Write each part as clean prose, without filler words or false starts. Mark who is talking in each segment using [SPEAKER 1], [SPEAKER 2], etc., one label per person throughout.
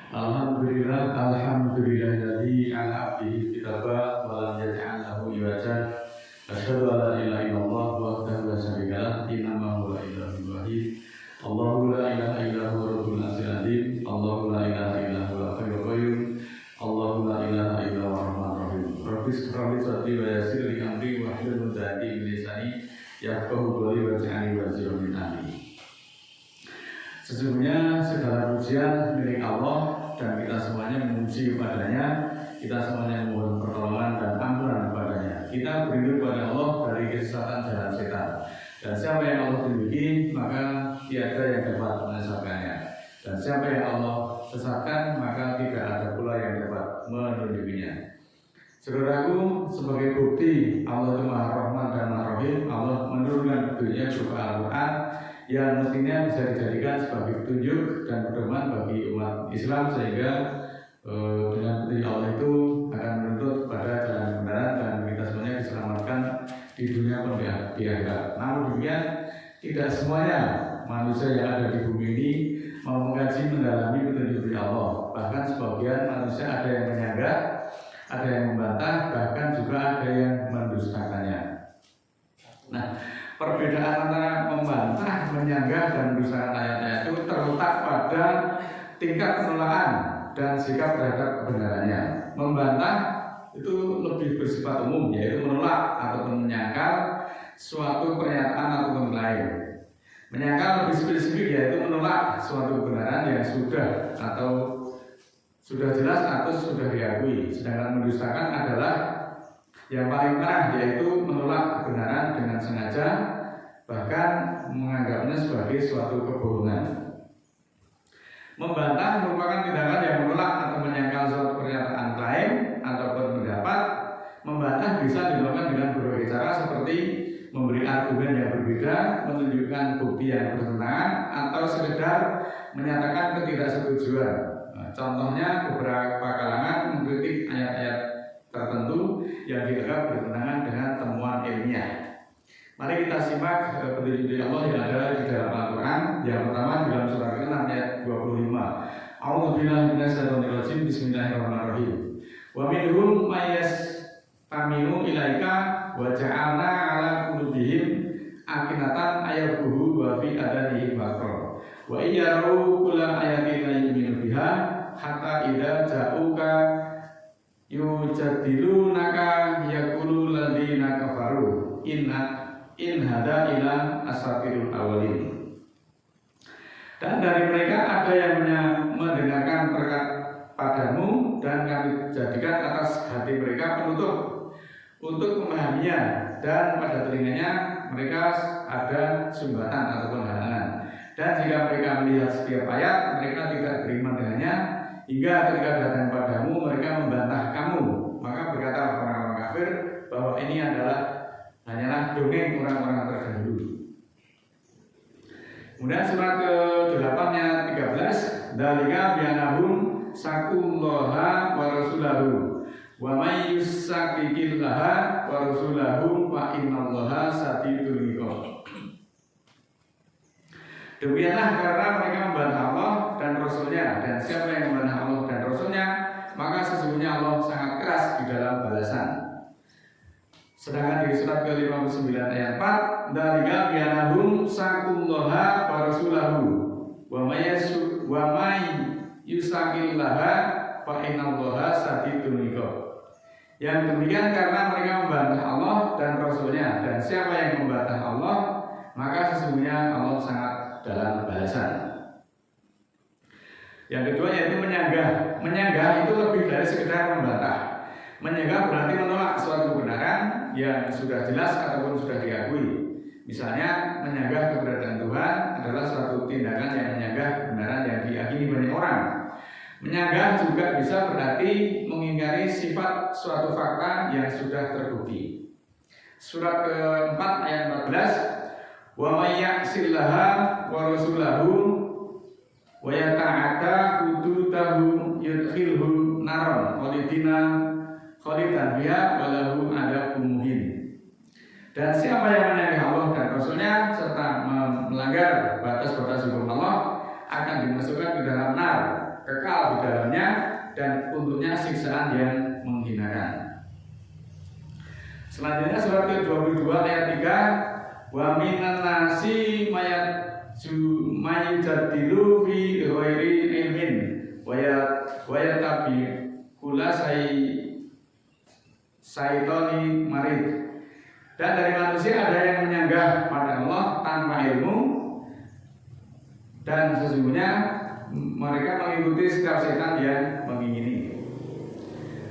[SPEAKER 1] Alhamdulillahilladzi ala abdihi kitaba wa lam yaj'al lahu iwaja. Asyhadu an la ilaha illallah wahdahu la syarika lah, innama huwa ilahul wahid. Allahu la ilaha illa huwa rabbul arsyil azim. Allahu la ilaha illa huwa hayyul qayyum. Allahu la ilaha illa huwa rahmanur rahim. Rabbis rabbi sadri wa yassir li amri wa hlul 'uqdatam min lisani yafqahu qawli waj'alni waziran min ahli. Sesungguhnya segala pujian milik Allah dan kita semuanya memuji kepadanya, kita semuanya memohon pertolongan dan ampunan kepadanya. Kita berlindung kepada Allah dari kesesatan jalan setan. Dan siapa yang Allah lindungi, maka tiada yang dapat menyesatkannya. Dan siapa yang Allah sesatkan, maka tidak ada pula yang dapat melindunginya. Saudaraku, sebagai bukti Allah itu Maha Rahman dan Maha Rahim, Allah menurunkan petunjuknya berupa Al-Quran yang mestinya bisa dijadikan sebagai petunjuk dan pedoman bagi umat Islam, sehingga dengan petunjuk Allah itu akan menuntut pada jalan kebenaran dan kita semuanya diselamatkan di dunia maupun di akhirat. Namun demikian, tidak semuanya manusia yang ada di bumi ini mau mengkaji mendalami petunjuk dari Allah. Bahkan sebagian manusia ada yang menyanggah, ada yang membantah, bahkan juga ada yang mendustakannya. Nah, perbedaan antara membantah, menyanggah, dan mendustakan ayat-ayat itu terletak pada tingkat penolakan dan sikap terhadap kebenarannya. Membantah itu lebih bersifat umum, yaitu menolak ataupun menyangkal suatu pernyataan atau penilaian. Menyangkal lebih spesifik, yaitu menolak suatu kebenaran yang sudah jelas atau sudah diakui. Sedangkan mendustakan adalah yang paling parah, yaitu menolak kebenaran dengan sengaja, bahkan menganggapnya sebagai suatu kebohongan. Membantah merupakan tindakan yang menolak atau menyangkal suatu pernyataan klaim ataupun pendapat. Membantah bisa dilakukan dengan berbagai cara, seperti memberi argumen yang berbeda, menunjukkan bukti yang bertentangan, atau sekedar menyatakan ketidaksetujuan. Contohnya, beberapa kalangan mengkritik ayat-ayat tertentu yang dianggap bertentangan dengan temuan ilmiah. Mari kita simak petunjuk dari Allah yang ada di dalam Al-Quran. Yang pertama di dalam surah ke-6 ayat 25. A'udzubillahi minasyaitonir rajim. Bismillahirrahmanirrahim. Wa minhum may yastami'u ilaika wa ja'alna 'ala qulubihim akinatan ayyabuhu wa fi adanihim waqra. Wa iyyaru kulla ayatin la yu'minu biha hatta idza ja'uka yujadilunaka yaqulu alladziina kafaru in hada ila asatirul awalin. Dan dari mereka ada yang mendengarkan perkat padamu, dan kami jadikan atas hati mereka penutup untuk memahaminya, dan pada telinganya mereka ada sumbatan ataupun halangan. Dan jika mereka melihat setiap ayat, mereka tidak beriman dengannya, hingga ketika datang padamu mereka membantah kamu. Maka berkata orang-orang kafir bahwa ini hanyalah dongeng orang-orang terdahulu. Kemudian surat ke-8 ayat 13, dzalika bi'annahum saqullaha wa rasulahu wa may yushaqiqillaha wa rasulahu fa innallaha shadidul iqab. Demikianlah karena mereka membantah Allah dan Rasulnya, dan siapa yang membantah Allah dan Rasulnya, maka sesungguhnya Allah sangat keras di dalam balasan. Sedangkan di surat ke-59 ayat 4, dzalika bi'annahum saqullaha wa rasulahu wa may yushaqiqillaha fa innallaha shadidul iqab. Yang demikian karena mereka membantah Allah dan Rasulnya, dan siapa yang membantah Allah, maka sesungguhnya Allah sangat dalam balasan. Yang kedua yaitu menyanggah. Menyanggah itu lebih dari sekedar membantah. Menyanggah berarti menolak suatu kebenaran yang sudah jelas ataupun sudah diakui. Misalnya, menyanggah keberadaan Tuhan adalah suatu tindakan yang menyanggah kebenaran yang diyakini banyak orang. Menyanggah juga bisa berarti mengingkari sifat suatu fakta yang sudah terbukti. Surat ke-4 ayat 14, wa may ya'sillaha wa rasulahu wa yata'adda hududahu yudkhilhu naron khalidan biha wa lahu adzabun muhin. Dan siapa yang menyanggah Allah dan Rasulnya serta melanggar batas-batas hukum Allah akan dimasukkan ke dalam nar kekal di dalamnya dan untuknya siksaan yang menghinakan. Selanjutnya surat ke-22 ayat 3, wa minan nasi mayujadilu fi ghairi ilmin wa yatabi kula saitoni marid. Dan dari manusia ada yang menyanggah pada Allah tanpa ilmu, dan sesungguhnya mereka mengikuti setiap setan yang mengingini.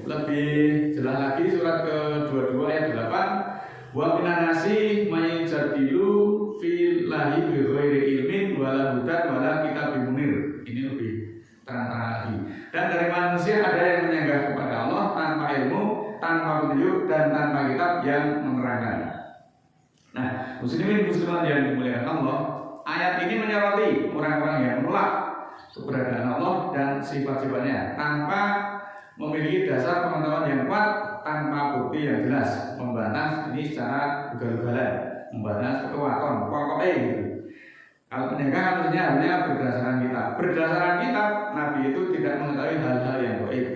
[SPEAKER 1] Lebih jelas lagi surat ke-22 ayat 8, wa minan nasi mayujadilu fillahi bi ghairi ilmin wala hudan wala kitabim munir. Ini lebih terang-terang lagi. Dan dari manusia ada yang menyanggah kepada Allah tanpa ilmu, tanpa petunjuk, dan tanpa kitab yang menerangkan. Nah, muslimin muslimat yang dimuliakan Allah, ayat ini menyoroti orang-orang yang menolak keberadaan Allah dan sifat-sifatnya tanpa memiliki dasar pengetahuan yang kuat, tanpa bukti yang jelas, membantah ini secara ugal-ugalan, membantah kewaton, pokoknya gitu. Kalau penjagaan maksudnya hanya berdasarkan kitab. Berdasarkan kitab, Nabi itu tidak mengetahui hal-hal yang gaib.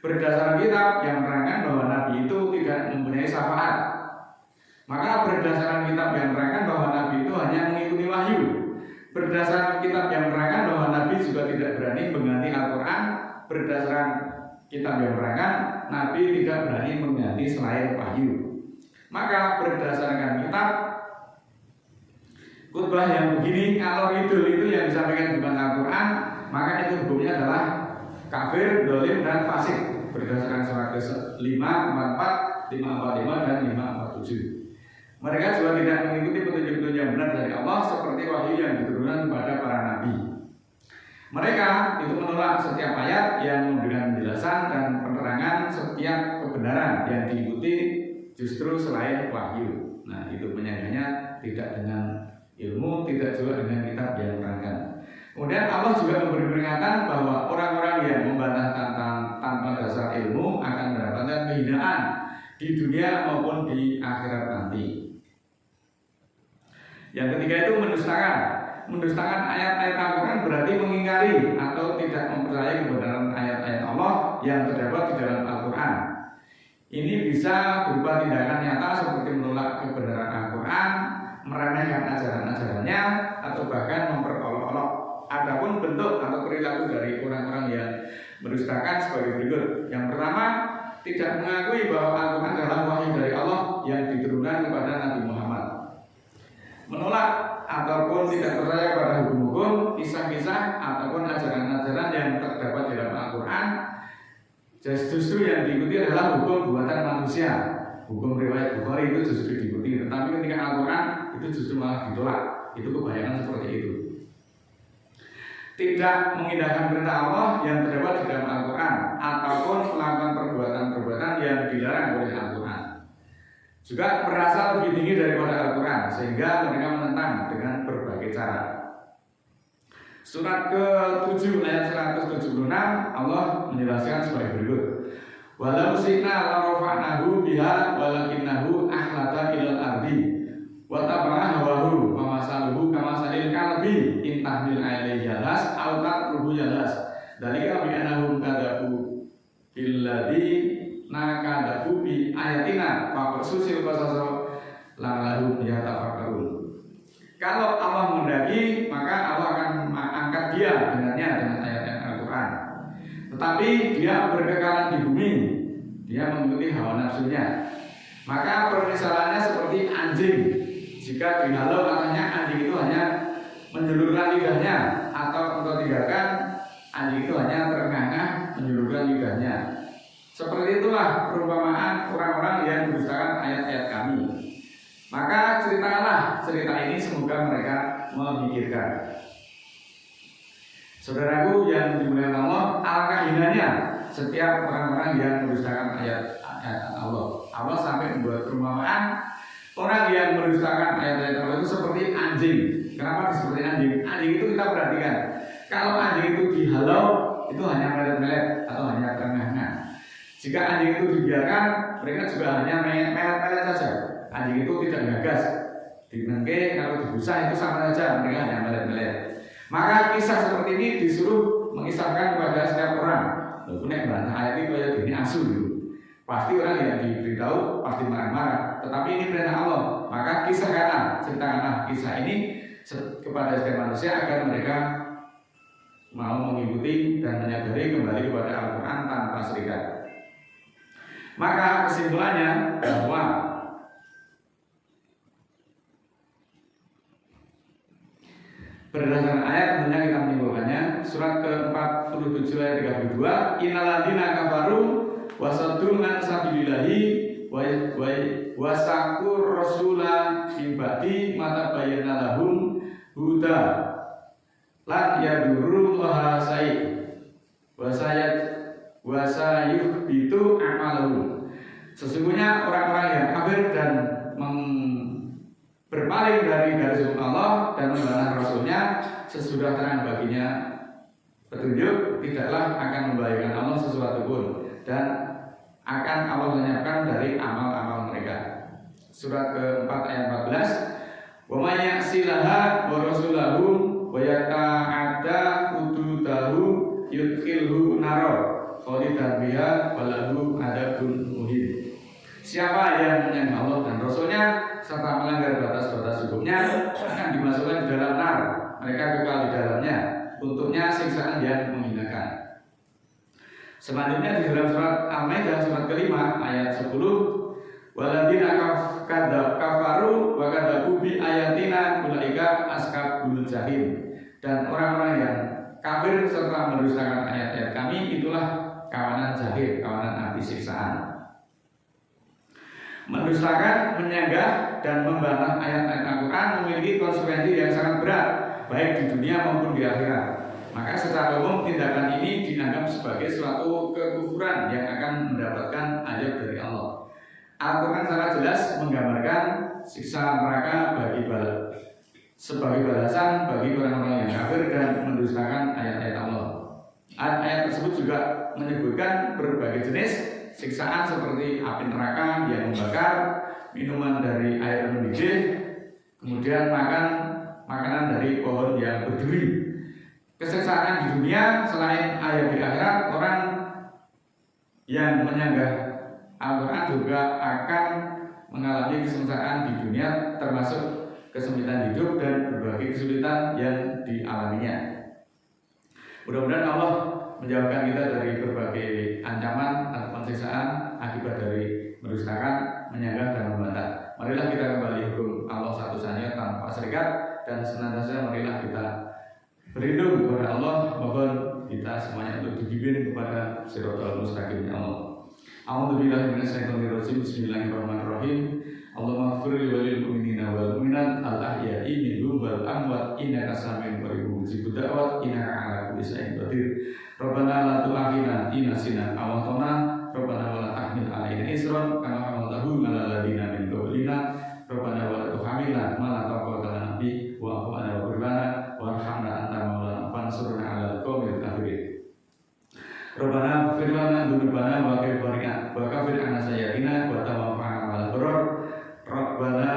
[SPEAKER 1] Berdasarkan kitab yang menerangkan bahwa Nabi itu tidak mempunyai syafaat. Maka berdasarkan kitab yang menerangkan bahwa Nabi itu hanya mengikuti wahyu. Berdasarkan kitab yang menerangkan bahwa Nabi juga tidak berani mengganti Al-Quran. Berdasarkan kitab yang menerangkan Nabi tidak berani mengganti selain wahyu. Maka berdasarkan kitab, khutbah yang begini, kalau itu yang disampaikan bukan Al-Quran, maka itu hukumnya adalah kafir, dolim, dan fasik. Berdasarkan surat ke-5, 54, 545, dan 547. Mereka juga tidak mengikuti petunjuk-petunjuk yang benar dari Allah seperti wahyu yang diturunkan kepada para nabi. Mereka itu menolak setiap ayat yang memberikan penjelasan dan penerangan setiap kebenaran yang diikuti justru selain wahyu. Nah, itu penyanggahnya tidak dengan ilmu, tidak juga dengan kitab yang menerangkan. Kemudian Allah juga memberi peringatan bahwa orang-orang yang membantah tanpa dasar ilmu akan mendapatkan kehinaan di dunia maupun di akhirat nanti. Yang ketiga itu mendustakan. Mendustakan ayat-ayat Al-Quran berarti mengingkari atau tidak mempercayai kebenaran ayat-ayat Allah yang terdapat di dalam Al-Quran. Ini bisa berupa tindakan nyata seperti menolak kebenaran Al-Quran, meremehkan ajaran-ajarannya, atau bahkan memperolok-olok. Adapun bentuk atau perilaku dari orang-orang yang mendustakan sebagai berikut. Yang pertama, tidak mengakui bahwa Al-Quran adalah wahyu dari Allah yang diturunkan kepada Nabi Muhammad. Menolak ataupun tidak percaya pada hukum-hukum, kisah-kisah, ataupun ajaran-ajaran yang terdapat dalam Al-Quran. Justru yang diikuti adalah hukum buatan manusia. Hukum riwayat Bukhari itu justru diikuti, tetapi ketika Al-Quran itu justru malah ditolak. Itu kebanyakan seperti itu. Tidak mengindahkan perintah Allah yang terdapat di dalam Al-Quran, ataupun melakukan perbuatan-perbuatan yang dilarang oleh Al-Quran. Juga merasa lebih tinggi daripada Al-Quran, sehingga mereka menentang dengan berbagai cara. Surat ke-7 ayat 176 Allah menjelaskan sebagai berikut. Walau syi'na la rafa'nahu biha walakinnahu akhlada ilal ardi wa taba'a hawahu wa masaluhu kamasalil kalbi in tahmil alaihi yalas aw tatruhu yalas. Dalika bi annahum kadzabu billadzi nakadabu bi ayatina fa qasusil qasasa la'allahum yatafakkarun. Kalau Allah menghendaki, maka Allah akan angkat dia dengannya dengan ayat-ayat Al-Quran. Tetapi dia berkekalan di bumi, dia mengikuti hawa nafsunya. Maka permisalannya seperti anjing. Jika dihalau katanya anjing itu hanya menjulurkan lidahnya, atau untuk tinggalkan anjing itu hanya terengah-engah menjulurkan lidahnya. Seperti itulah perumpamaan orang-orang yang mendustakan ayat-ayat kami. Maka ceritakanlah cerita ini, semoga mereka memikirkan. Saudaraku yang dimuliakan Allah, alangkah hinanya setiap orang-orang yang mendustakan ayat-ayat Allah. Allah sampai membuat perumpamaan orang yang mendustakan ayat-ayat Allah itu seperti anjing. Kenapa seperti anjing? Anjing itu kita perhatikan. Kalau anjing itu dihalau, itu hanya melet-melet atau hanya terengah-engah. Jika anjing itu dibiarkan, mereka juga hanya melet-melet saja. Anjing itu tidak gagas, dinengke kalau digusah itu sama saja, mereka hanya melet-melet. Maka kisah seperti ini disuruh mengisahkan kepada nafsu gitu. Pasti orang yang diberitahu pasti marah-marah, tetapi ini perintah Allah, maka ceritakanlah kisah ini kepada setiap manusia agar mereka mau mengikuti dan menyadari kembali kepada Al-Quran tanpa serikat. Maka kesimpulannya bahwa berdasarkan ayat tentunya kita menyimpulkannya surat ke-47 ayat 32, innalladzina kafaru wasaddu an sabilillahi wasakur rasula min ba'di ma tabayyana lahum huda lan yadurullaha sa'i wasayuhbitu a'malahum. Sesungguhnya orang-orang yang kafir dan berpaling dari garis hukum Allah dan membantah Rasulnya sesudah terang baginya petunjuk, tidaklah akan membahayakan Allah sesuatu pun dan akan Allah lenyapkan dari amal-amal mereka. Surat ke-4 ayat 14, wa may ya'silaha wa rasulahu wa yata'adda hududahu yudkhilhu naro khalidan biha walahu adabun muhin. Siapa yang menyanggah Allah dan Rasulnya serta melanggar batas-batas hukumnya akan dimasukkan di dalam nar, mereka kekal di dalamnya, untuknya siksaan yang menghinakan. Selanjutnya di dalam surat Al-Maidah surat kelima ayat 10, waladina kafaru wa kadzabu bi ayatina ulaika ashabul jahim. Dan orang-orang yang kafir serta mendustakan ayat-ayat kami itulah kawanan jahim, kawanan api siksaan. Mendustakan, menyanggah, dan membantah ayat-ayat Al-Quran memiliki konsekuensi yang sangat berat, baik di dunia maupun di akhirat. Maka secara umum tindakan ini dianggap sebagai suatu kekufuran yang akan mendapatkan azab dari Allah. Al-Quran secara jelas menggambarkan siksa neraka sebagai balasan bagi orang-orang yang kafir dan mendustakan ayat-ayat Allah. Ayat tersebut juga menyebutkan berbagai jenis siksaan seperti api neraka yang membakar, minuman dari air mendidih, kemudian makanan dari pohon yang berduri. Kesiksaan di dunia selain ayat di akhirat, orang yang menyanggah Al-Quran juga akan mengalami kesiksaan di dunia, termasuk kesempitan hidup dan berbagai kesulitan yang dialaminya. Mudah-mudahan Allah menjauhkan kita dari berbagai ancaman atau siksaan akibat dari mendustakan, menyanggah, dan membantah. Marilah kita kembali hukum Allah satu-satunya tanpa serikat, dan senantiasa marilah kita berlindung kepada Allah, mohon kita semuanya untuk dibimbing kepada Shiratal Mustaqim ya Allah. A'udzubillahi minasyaitonirrajim. Bismillahirrahmanirrahim. Allahumma ighfir lil mu'minina wal mu'minat al-ahya'i minhum wal amwat innaka sami'un qaribun mujibud da'wat innaka 'ala kulli syai'in qadir. Rabbana la tu'akhidna in nasina aw akhtana. Rabbana wa la tahmil 'alaina isran kama hamaltahu 'alal ladzina min qablina. Rabbana wa la tuhammilna ma la taqata lana bihi wa'fu 'anna waghfir lana warhamna anta maulana fansurna 'alal qaumil kafirin. Rabbana ighfir lana dzunubana wa kafir 'anna sayyi'atina wa tawaffana ma'al abrar. Rabbana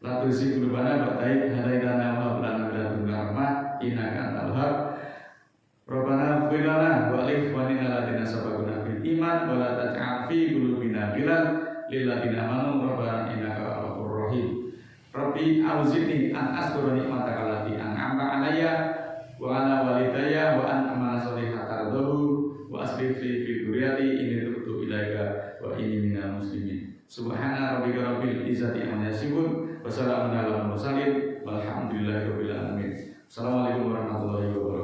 [SPEAKER 1] la tuzigh qulubana ba'da idh hadaitana wa hab lana min ladunka rahmah innaka antal wahhab. Rabbana ighfir lana wa li ikhwanina alladziina sabaquna bil iman wa la taj'al fi qulubina ghillan lil ladziina amanu rabbana innaka ghafurur rahim. Rabbi auzi'ni an azkura ni'mataka allati an'amta 'alayya wa 'ala walidayya wa an a'mala shalihan tardahu wa aslih li fi dzurriyyati inni tubtu ilaika wa inni minal muslimin. Subhana rabbika rabbil izzati amma yasifun wa salamun alal mursalin walhamdulillahi rabbil alamin. Assalamualaikum warahmatullahi wabarakatuh.